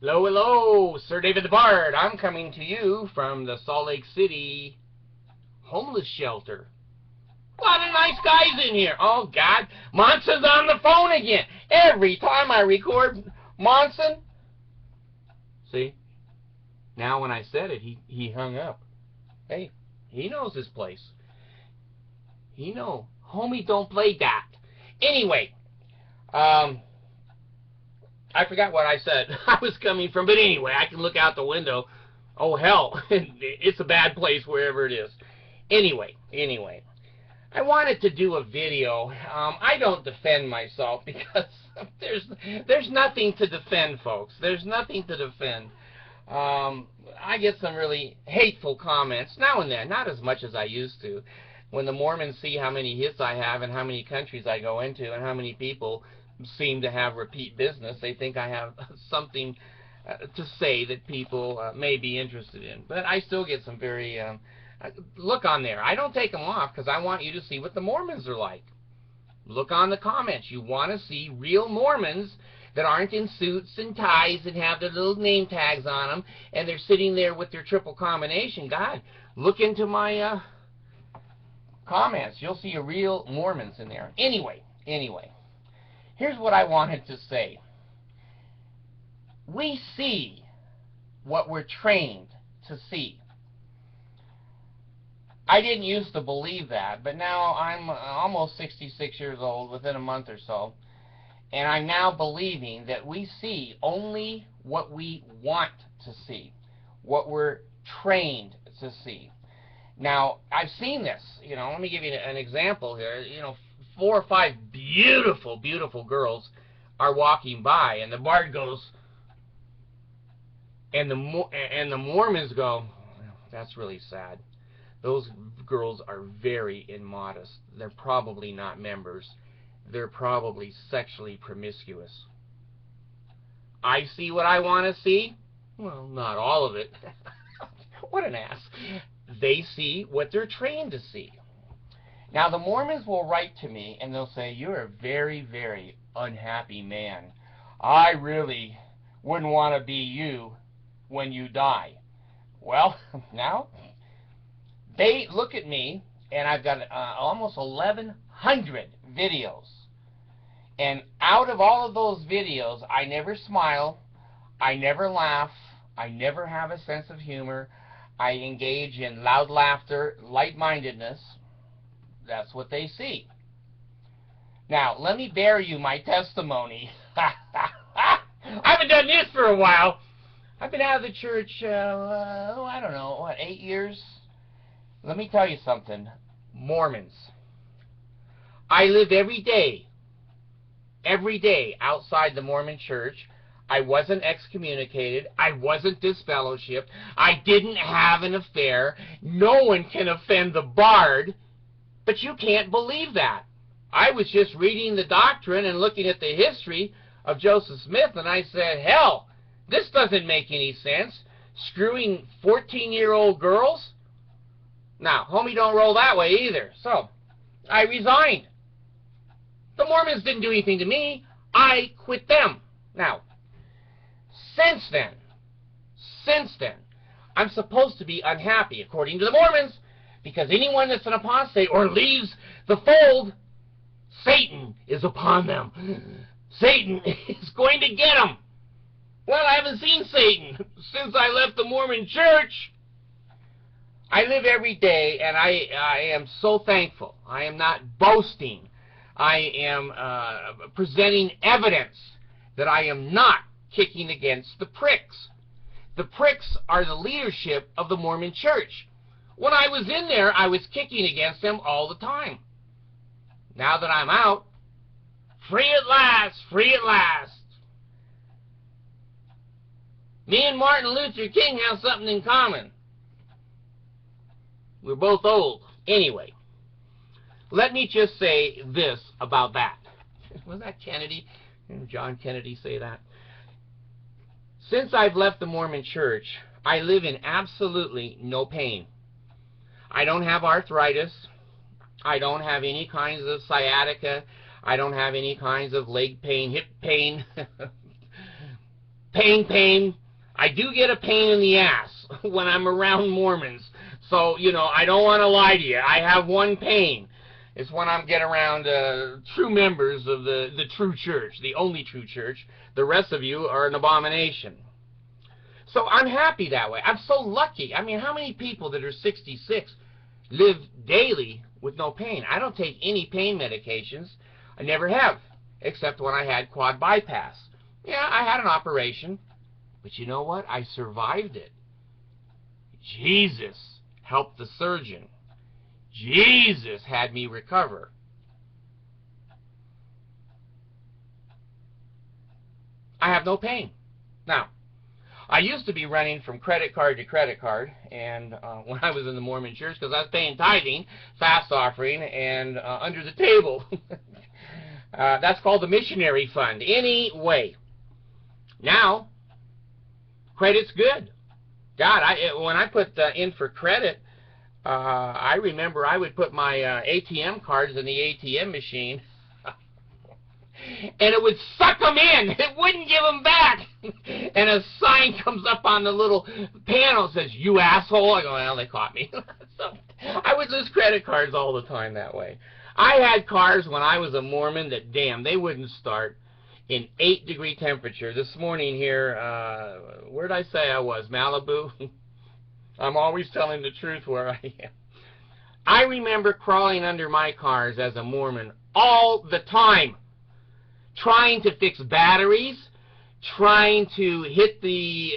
Hello, hello, Sir David the Bard. I'm coming to you from the Salt Lake City homeless shelter. A lot of nice guys in here. Oh, God. Monson's on the phone again. Every time I record Monson. See? Now when I said it, he hung up. Hey, he knows his place. He know. Homie, don't play that. Anyway, I forgot what I said. I was coming from, but anyway, I can look out the window. Oh, hell. It's a bad place wherever it is. Anyway. I wanted to do a video. I don't defend myself because there's nothing to defend, folks. There's nothing to defend. I get some really hateful comments now and then, not as much as I used to. When the Mormons see how many hits I have and how many countries I go into and how many people seem to have repeat business, they think I have something to say that people may be interested in. But I still get some very... look on there. I don't take them off because I want you to see what the Mormons are like. Look on the comments. You want to see real Mormons that aren't in suits and ties and have their little name tags on them and they're sitting there with their triple combination. God, look into my comments. You'll see a real Mormons in there. Anyway, here's what I wanted to say. We see what we're trained to see. I didn't used to believe that, but now I'm almost 66 years old, within a month or so, and I'm now believing that we see only what we want to see, what we're trained to see. Now, I've seen this. Let me give you an example here. 4 or 5 beautiful, beautiful girls are walking by, and the Bard goes, and the Mormons go, that's really sad. Those girls are very immodest. They're probably not members. They're probably sexually promiscuous. I see what I want to see? Well, not all of it. What an ass. They see what they're trained to see. Now, the Mormons will write to me and they'll say, you're a very, very unhappy man. I really wouldn't want to be you when you die. Well, now... they look at me, and I've got almost 1,100 videos. And out of all of those videos, I never smile, I never laugh, I never have a sense of humor, I engage in loud laughter, light-mindedness. That's what they see. Now, let me bear you my testimony. I haven't done this for a while. I've been out of the church, I don't know, what, 8 years? Let me tell you something. Mormons. I lived every day outside the Mormon church. I wasn't excommunicated. I wasn't disfellowshipped. I didn't have an affair. No one can offend the Bard, but you can't believe that. I was just reading the doctrine and looking at the history of Joseph Smith, and I said, hell, this doesn't make any sense. Screwing 14-year-old girls? Now, homie don't roll that way either. So, I resigned. The Mormons didn't do anything to me. I quit them. Now, since then, I'm supposed to be unhappy, according to the Mormons, because anyone that's an apostate or leaves the fold, Satan is upon them. Satan is going to get them. Well, I haven't seen Satan since I left the Mormon church. I live every day, and I am so thankful. I am not boasting. I am presenting evidence that I am not kicking against the pricks. The pricks are the leadership of the Mormon church. When I was in there, I was kicking against them all the time. Now that I'm out, free at last, free at last. Me and Martin Luther King have something in common. We're both old. Anyway, let me just say this about that. Was that Kennedy? Didn't John Kennedy say that? Since I've left the Mormon church, I live in absolutely no pain. I don't have arthritis. I don't have any kinds of sciatica. I don't have any kinds of leg pain, hip pain. pain. I do get a pain in the ass when I'm around Mormons. So, you know, I don't want to lie to you. I have one pain. It's when I get around true members of the true church, the only true church. The rest of you are an abomination. So I'm happy that way. I'm so lucky. I mean, how many people that are 66 live daily with no pain? I don't take any pain medications. I never have, except when I had quad bypass. Yeah, I had an operation. But you know what? I survived it. Jesus helped the surgeon. Jesus had me recover. I have no pain. Now, I used to be running from credit card to credit card, and when I was in the Mormon church, because I was paying tithing, fast offering, and under the table. That's called the missionary fund. Anyway, now, credit's good. God, when I put in for credit, I remember I would put my ATM cards in the ATM machine, and it would suck them in. It wouldn't give them back. And a sign comes up on the little panel that says, "You asshole." I go, well, they caught me. So I would lose credit cards all the time that way. I had cars when I was a Mormon that, damn, they wouldn't start in 8-degree temperature. This morning here, where did I say I was? Malibu? I'm always telling the truth where I am. I remember crawling under my cars as a Mormon all the time, trying to fix batteries, trying to hit the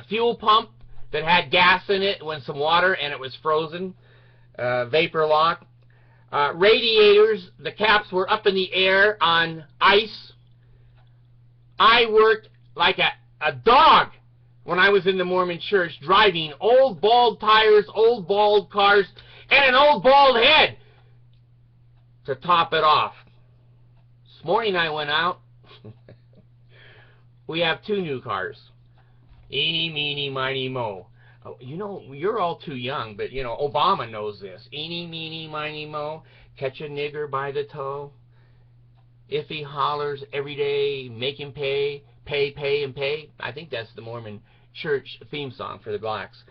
fuel pump that had gas in it when some water and it was frozen, vapor lock. Radiators, the caps were up in the air on ice. I worked like a dog when I was in the Mormon church, driving old bald tires, old bald cars, and an old bald head to top it off. This morning I went out. We have 2 new cars. Eeny, meeny, miny, mo. Oh, you know, you're all too young, but, you know, Obama knows this. Eeny, meeny, miny, mo. Catch a nigger by the toe. If he hollers every day, make him pay, pay, and pay. I think that's the Mormon church theme song for the blacks.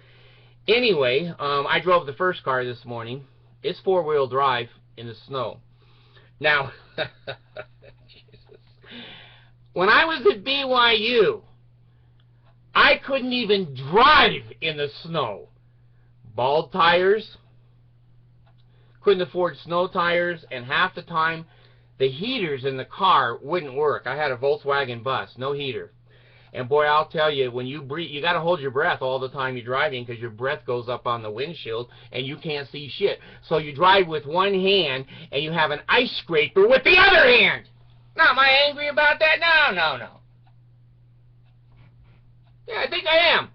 Anyway, I drove the first car this morning. It's 4-wheel drive in the snow. Now, Jesus. When I was at BYU, I couldn't even drive in the snow. Bald tires, couldn't afford snow tires, and half the time the heaters in the car wouldn't work. I had a Volkswagen bus, no heater. And boy, I'll tell you, when you breathe, you got to hold your breath all the time you're driving, because your breath goes up on the windshield and you can't see shit. So you drive with one hand and you have an ice scraper with the other hand. Now, am I angry about that? No. Yeah, I think I am.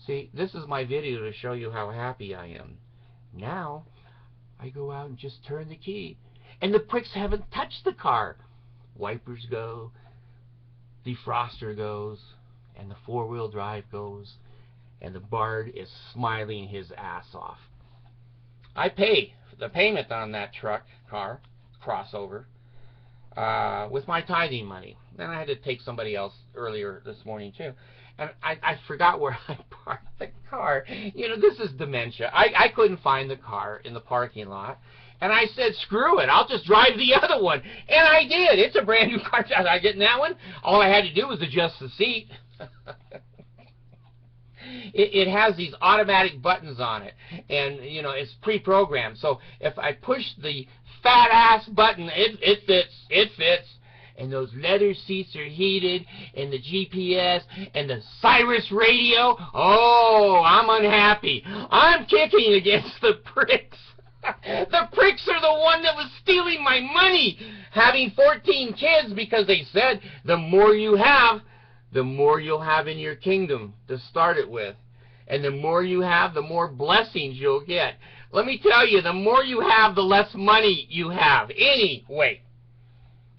See, this is my video to show you how happy I am. Now, I go out and just turn the key, and the pricks haven't touched the car. Wipers go, defroster goes, and the 4-wheel drive goes, and the Bard is smiling his ass off. I pay the payment on that car, crossover, with my tithing money. Then I had to take somebody else earlier this morning too. And I forgot where I parked the car. You know, this is dementia. I couldn't find the car in the parking lot. And I said, screw it, I'll just drive the other one. And I did. It's a brand new car. I get in that one. All I had to do was adjust the seat. It has these automatic buttons on it. And, you know, it's pre-programmed. So if I push the fat-ass button, it fits. It fits. And those leather seats are heated, and the GPS, and the Cyrus radio. Oh, I'm unhappy. I'm kicking against the pricks. The pricks are the one that was stealing my money, having 14 kids, because they said the more you have, the more you'll have in your kingdom to start it with. And the more you have, the more blessings you'll get. Let me tell you, the more you have, the less money you have. Anyway,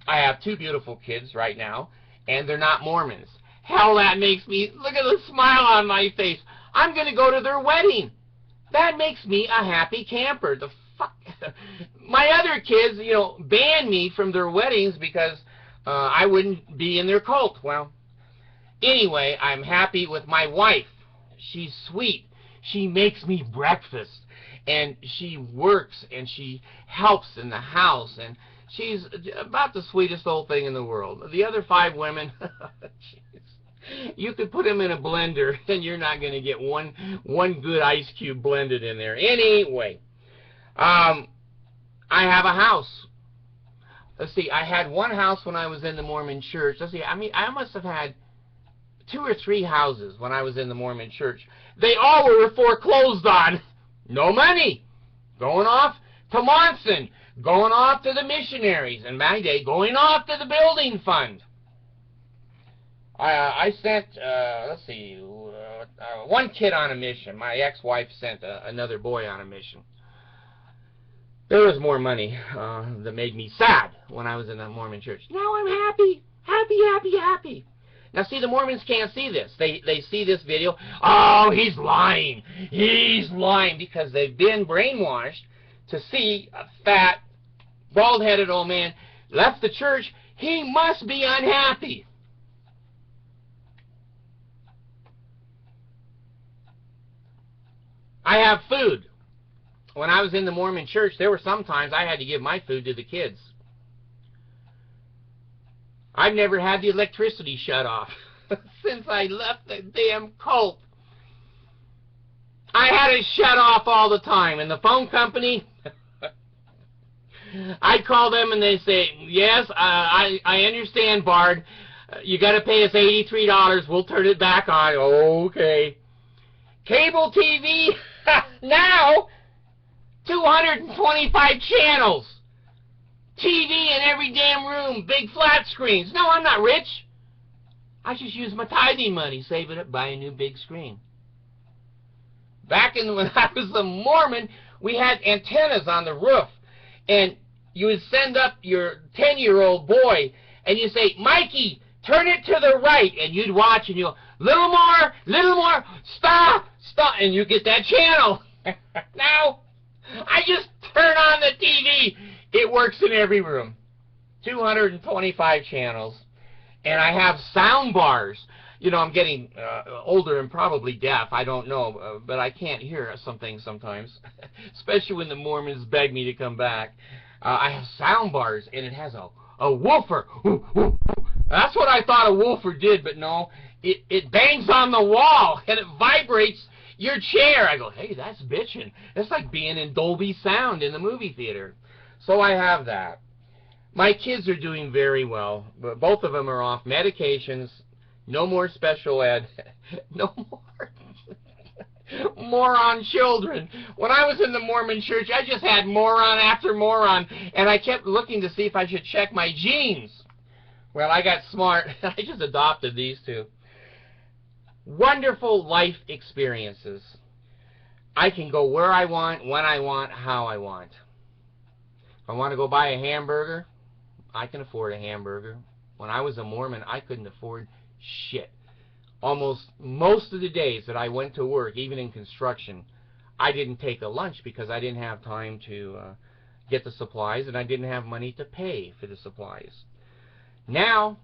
I have 2 beautiful kids right now, and they're not Mormons. Hell, that makes me, look at the smile on my face. I'm going to go to their wedding. That makes me a happy camper. The fuck? My other kids, you know, banned me from their weddings because I wouldn't be in their cult. Well, Anyway, I'm happy with my wife. She's sweet. She makes me breakfast, and she works, and she helps in the house, and she's about the sweetest old thing in the world. The other 5 women, you could put them in a blender, and you're not going to get one good ice cube blended in there. Anyway, I have a house. Let's see, I had one house when I was in the Mormon church. Let's see, I mean, I must have had 2 or 3 houses when I was in the Mormon church. They all were foreclosed on. No money. Going off to Monson. Going off to the missionaries. In my day, going off to the building fund. I sent, let's see, one kid on a mission. My ex-wife sent another boy on a mission. There was more money that made me sad when I was in the Mormon church. Now I'm happy. Happy, happy, happy. Now, see, the Mormons can't see this. They see this video. Oh, he's lying. He's lying, because they've been brainwashed to see a fat, bald-headed old man left the church. He must be unhappy. I have food. When I was in the Mormon church, there were some times I had to give my food to the kids. I've never had the electricity shut off since I left the damn cult. I had it shut off all the time. And the phone company, I call them and they say, yes, I understand, Bard. You got to pay us $83. We'll turn it back on. Okay. Cable TV, now 225 channels. TV in every damn room, big flat screens. No, I'm not rich. I just use my tithing money, save it up, buy a new big screen. Back when I was a Mormon, we had antennas on the roof, and you would send up your 10-year-old boy, and you say, Mikey, turn it to the right, and you'd watch, and you go, little more, stop, and you get that channel. Now, I just turn on the TV. It works in every room. 225 channels. And I have sound bars. You know, I'm getting older and probably deaf. I don't know. But I can't hear some things sometimes. Especially when the Mormons beg me to come back. I have sound bars. And it has a woofer. That's what I thought a woofer did. But no. It bangs on the wall. And it vibrates your chair. I go, hey, that's bitchin'. It's like being in Dolby Sound in the movie theater. So I have that. My kids are doing very well. But both of them are off medications. No more special ed. No more moron children. When I was in the Mormon church, I just had moron after moron. And I kept looking to see if I should check my genes. Well, I got smart. I just adopted these 2. Wonderful life experiences. I can go where I want, when I want, how I want. If I want to go buy a hamburger, I can afford a hamburger. When I was a Mormon, I couldn't afford shit. Most of the days that I went to work, even in construction, I didn't take a lunch because I didn't have time to get the supplies, and I didn't have money to pay for the supplies. Now,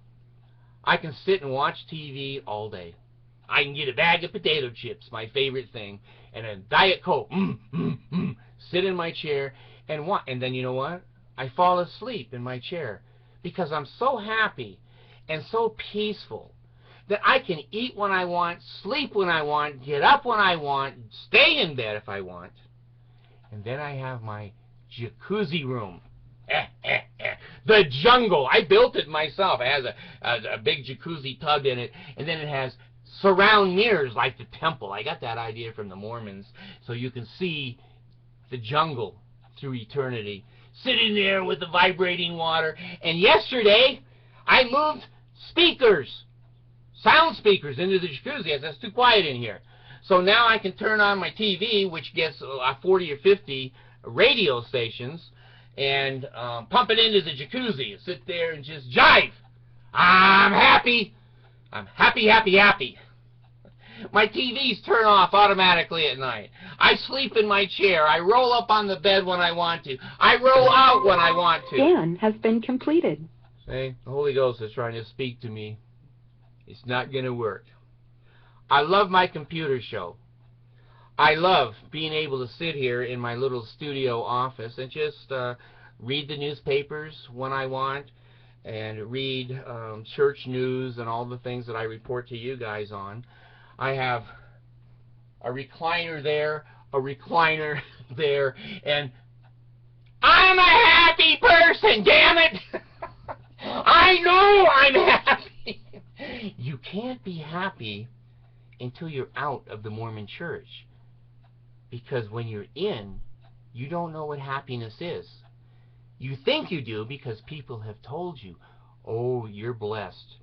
I can sit and watch TV all day. I can get a bag of potato chips, my favorite thing, and a Diet Coke. Sit in my chair and watch. And then you know what? I fall asleep in my chair because I'm so happy and so peaceful that I can eat when I want, sleep when I want, get up when I want, stay in bed if I want. And then I have my jacuzzi room. The jungle. I built it myself. It has a big jacuzzi tub in it, and then it has surround mirrors like the temple. I got that idea from the Mormons, so you can see the jungle through eternity. Sitting there with the vibrating water. And yesterday, I moved speakers, sound speakers, into the jacuzzi. I said, it's too quiet in here. So now I can turn on my TV, which gets 40 or 50 radio stations, and pump it into the jacuzzi. Sit there and just jive. I'm happy. I'm happy, happy, happy. My TVs turn off automatically at night. I sleep in my chair. I roll up on the bed when I want to. I roll out when I want to. Scan has been completed. See, the Holy Ghost is trying to speak to me. It's not going to work. I love my computer show. I love being able to sit here in my little studio office and just read the newspapers when I want, and read church news and all the things that I report to you guys on. I have a recliner there, a recliner there, and I'm a happy person, damn it! I know I'm happy! You can't be happy until you're out of the Mormon church. Because when you're in, you don't know what happiness is. You think you do because people have told you, oh, you're blessed.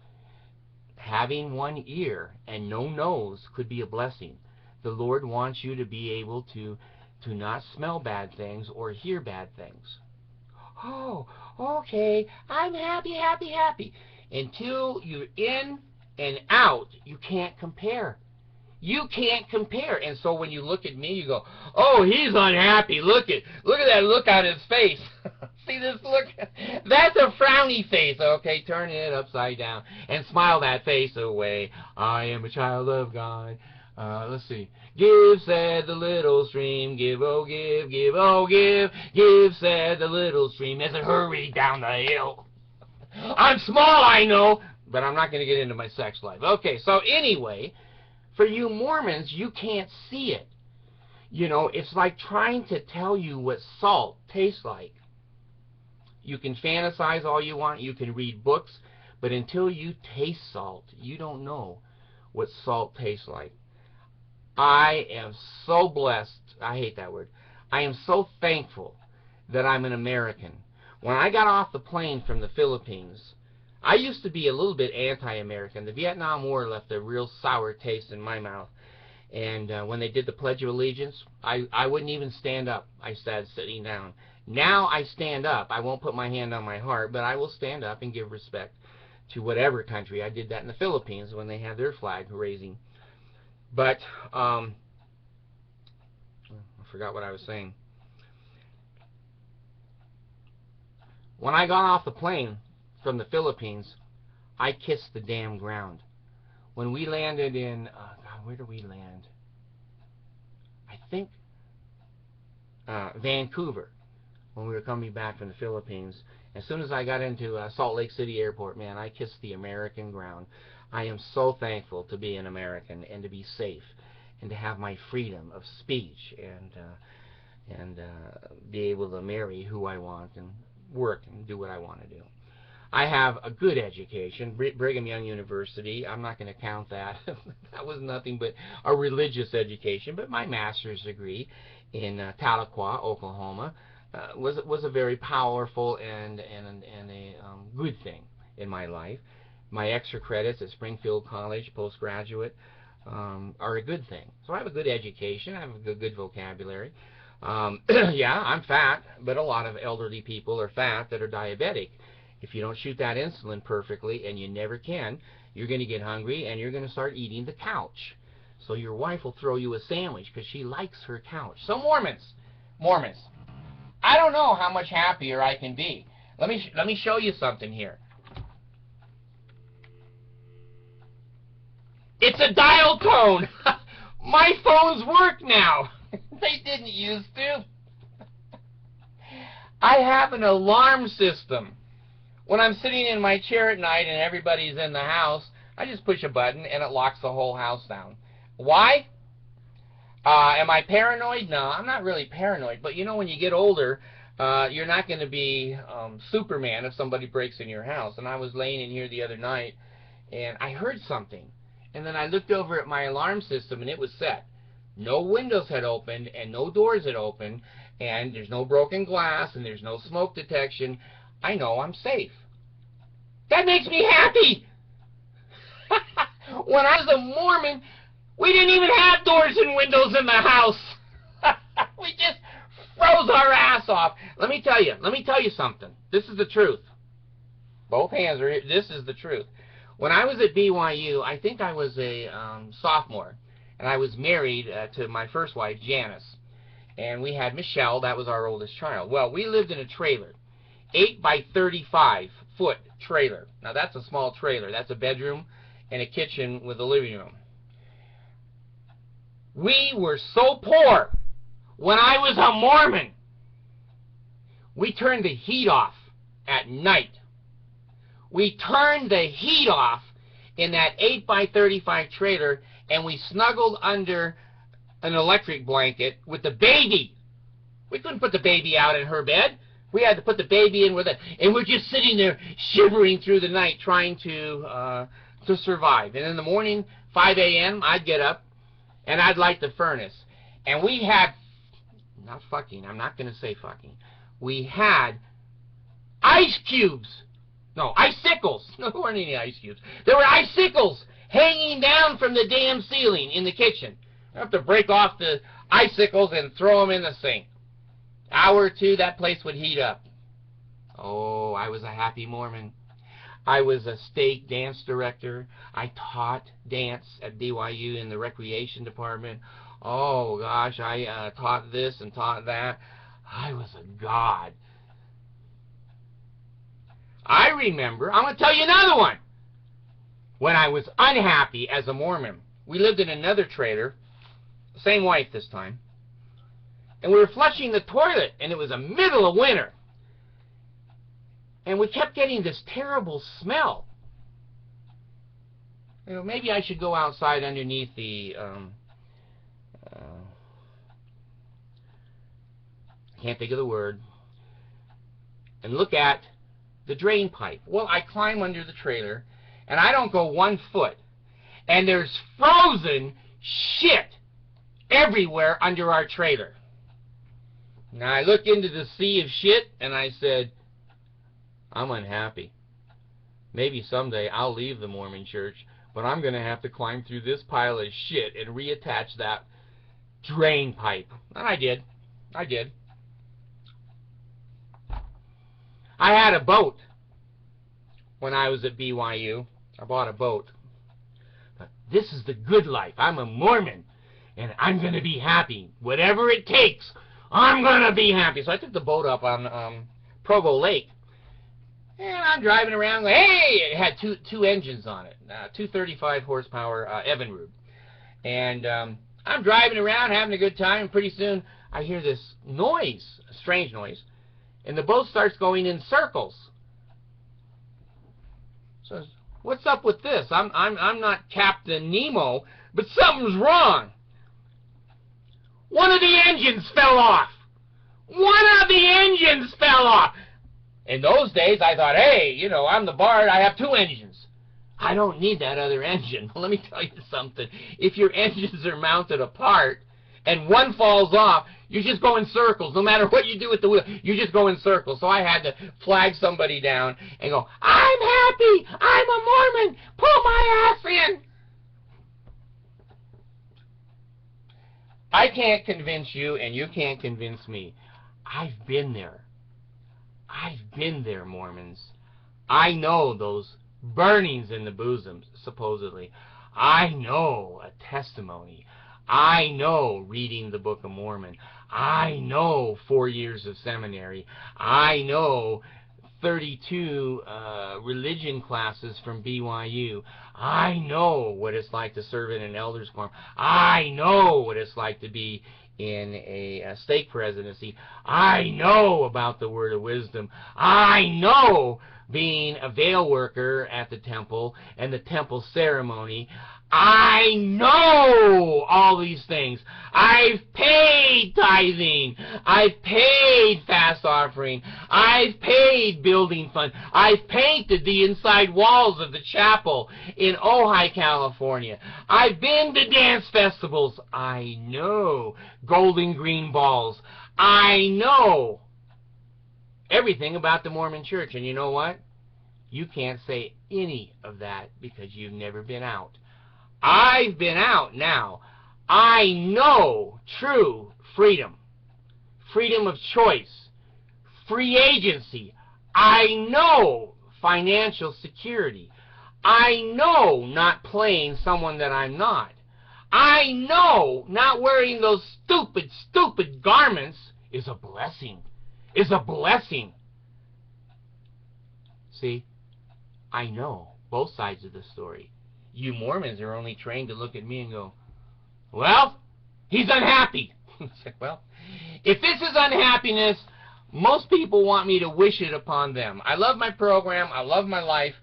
Having one ear and no nose could be a blessing. The Lord wants you to be able to not smell bad things or hear bad things. Oh, okay, I'm happy, happy, happy. Until you're in and out, you can't compare. You can't compare. And so when you look at me, you go, oh, he's unhappy. Look at that look on his face. See this look? That's a frowny face. Okay, turn it upside down and smile that face away. I am a child of God. Let's see. Give, said the little stream. Give, oh, give, give, oh, give. Give, said the little stream as it hurried down the hill. I'm small, I know, but I'm not going to get into my sex life. Okay, so anyway, for you Mormons, you can't see it. You know, it's like trying to tell you what salt tastes like. You can fantasize all you want, you can read books, but until you taste salt, you don't know what salt tastes like. I am so blessed, I hate that word, I am so thankful that I'm an American. When I got off the plane from the Philippines, I used to be a little bit anti-American. The Vietnam War left a real sour taste in my mouth. And when they did the Pledge of Allegiance, I wouldn't even stand up. I started sitting down. Now I stand up. I won't put my hand on my heart, but I will stand up and give respect to whatever country. I did that in the Philippines when they had their flag raising. But I forgot what I was saying. When I got off the plane from the Philippines, I kissed the damn ground. When we landed in, God, where did we land? I think Vancouver, when we were coming back from the Philippines. As soon as I got into Salt Lake City Airport, man, I kissed the American ground. I am so thankful to be an American and to be safe and to have my freedom of speech and be able to marry who I want and work and do what I want to do. I have a good education, Brigham Young University. I'm not going to count that. That was nothing but a religious education. But my master's degree in Tahlequah, Oklahoma, was a very powerful and a good thing in my life. My extra credits at Springfield College, postgraduate, are a good thing. So I have a good education. I have a good vocabulary. Yeah, I'm fat, but a lot of elderly people are fat that are diabetic. If you don't shoot that insulin perfectly, and you never can, you're going to get hungry and you're going to start eating the couch. So your wife will throw you a sandwich because she likes her couch. So Mormons, I don't know how much happier I can be. Let me show you something here. It's a dial tone. My phones work now. They didn't used to. I have an alarm system. When I'm sitting in my chair at night and everybody's in the house, I just push a button and it locks the whole house down. Why? Am I paranoid? No, I'm not really paranoid. But you know, when you get older, you're not going to be Superman if somebody breaks in your house. And I was laying in here the other night and I heard something. And then I looked over at my alarm system and it was set. No windows had opened and no doors had opened, and there's no broken glass and there's no smoke detection. I know I'm safe. That makes me happy. When I was a Mormon, we didn't even have doors and windows in the house. We just froze our ass off. Let me tell you something. This is the truth. Both hands are here. This is the truth. When I was at BYU, I think I was a sophomore. And I was married to my first wife, Janice. And we had Michelle, that was our oldest child. Well, we lived in a trailer, 8 by 35 foot trailer. Now that's a small trailer. That's a bedroom and a kitchen with a living room. We were so poor when I was a Mormon. We turned the heat off at night. We turned the heat off in that 8x35 trailer, and we snuggled under an electric blanket with the baby. We couldn't put the baby out in her bed. We had to put the baby in with it, and we're just sitting there shivering through the night trying to survive. And in the morning, 5 a.m., I'd get up, and I'd light the furnace. And we had, not fucking, I'm not going to say fucking, we had ice cubes. No, icicles. No, there weren't any ice cubes. There were icicles hanging down from the damn ceiling in the kitchen. I have to break off the icicles and throw them in the sink. Hour or two, that place would heat up. Oh, I was a happy Mormon. I was a state dance director. I taught dance at BYU in the recreation department. Oh, gosh, I taught this and taught that. I was a god. I remember, I'm going to tell you another one. When I was unhappy as a Mormon, we lived in another trailer, same wife this time, and we were flushing the toilet, and it was the middle of winter. And we kept getting this terrible smell. You know, maybe I should go outside underneath the, I can't think of the word, and look at the drain pipe. Well, I climb under the trailer, and I don't go 1 foot, and there's frozen shit everywhere under our trailer. Now, I looked into the sea of shit, and I said, I'm unhappy. Maybe someday I'll leave the Mormon church, but I'm going to have to climb through this pile of shit and reattach that drain pipe. And I did. I did. I had a boat when I was at BYU. I bought a boat. But this is the good life. I'm a Mormon, and I'm going to be happy. Whatever it takes, I'm going to be happy. So I took the boat up on Provo Lake, and I'm driving around. Hey, it had two engines on it, 235 horsepower Evinrude. And I'm driving around having a good time, and pretty soon I hear this noise, a strange noise, and the boat starts going in circles. So what's up with this? I'm not Captain Nemo, but something's wrong. One of the engines fell off. One of the engines fell off. In those days, I thought, hey, you know, I'm the Bard. I have 2 engines. I don't need that other engine. Well, let me tell you something. If your engines are mounted apart and one falls off, you just go in circles. No matter what you do with the wheel, you just go in circles. So I had to flag somebody down and go, I'm happy. I'm a Mormon. Pull my ass in. I can't convince you, and you can't convince me. I've been there. I've been there, Mormons. I know those burnings in the bosoms, supposedly. I know a testimony. I know reading the Book of Mormon. I know 4 years of seminary. I know 32 religion classes from BYU. I know what it's like to serve in an elders quorum. I know what it's like to be in a stake presidency. I know about the word of wisdom. I know being a veil worker at the temple and the temple ceremony. I know all these things. I've paid tithing. I've paid fast offering. I've paid building fund. I've painted the inside walls of the chapel in Ojai, California. I've been to dance festivals. I know Golden Green Balls. I know everything about the Mormon Church. And you know what? You can't say any of that because you've never been out. I've been out now. I know true freedom, freedom of choice, free agency. I know financial security. I know not playing someone that I'm not. I know not wearing those stupid garments is a blessing. Is a blessing. See, I know both sides of the story. You Mormons are only trained to look at me and go, well, he's unhappy. Well, if this is unhappiness, most people want me to wish it upon them. I love my program. I love my life.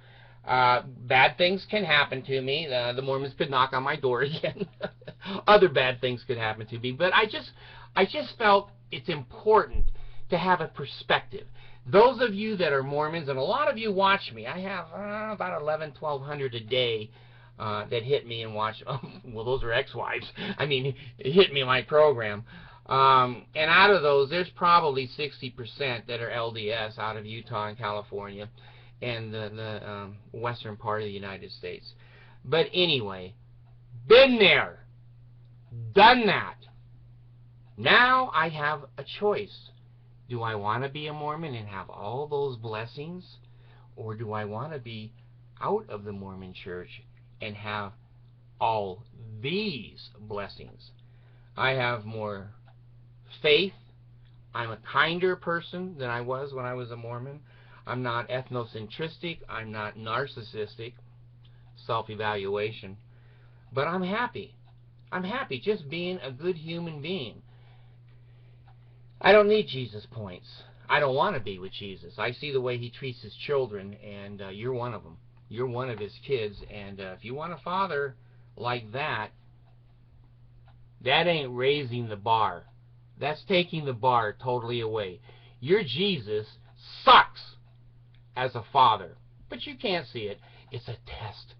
Bad things can happen to me. The Mormons could knock on my door again. Other bad things could happen to me. But I just felt it's important to have a perspective. Those of you that are Mormons, and a lot of you watch me. I have about 1,100 a day that hit me and watch. Oh, well, those are ex-wives. I mean, hit me in my program. And out of those, there's probably 60% that are LDS out of Utah and California and the western part of the United States. But anyway, been there, done that. Now I have a choice. Do I want to be a Mormon and have all those blessings? Or do I want to be out of the Mormon church and have all these blessings? I have more faith. I'm a kinder person than I was when I was a Mormon. I'm not ethnocentristic. I'm not narcissistic. Self-evaluation. But I'm happy. I'm happy just being a good human being. I don't need Jesus points. I don't want to be with Jesus. I see the way he treats his children, and you're one of them. You're one of his kids, and if you want a father like that, that ain't raising the bar. That's taking the bar totally away. Your Jesus sucks as a father, but you can't see it. It's a test.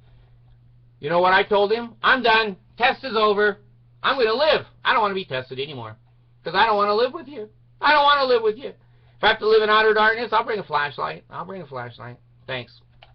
You know what I told him? I'm done. Test is over. I'm going to live. I don't want to be tested anymore because I don't want to live with you. I don't want to live with you. If I have to live in outer darkness, I'll bring a flashlight. I'll bring a flashlight. Thanks.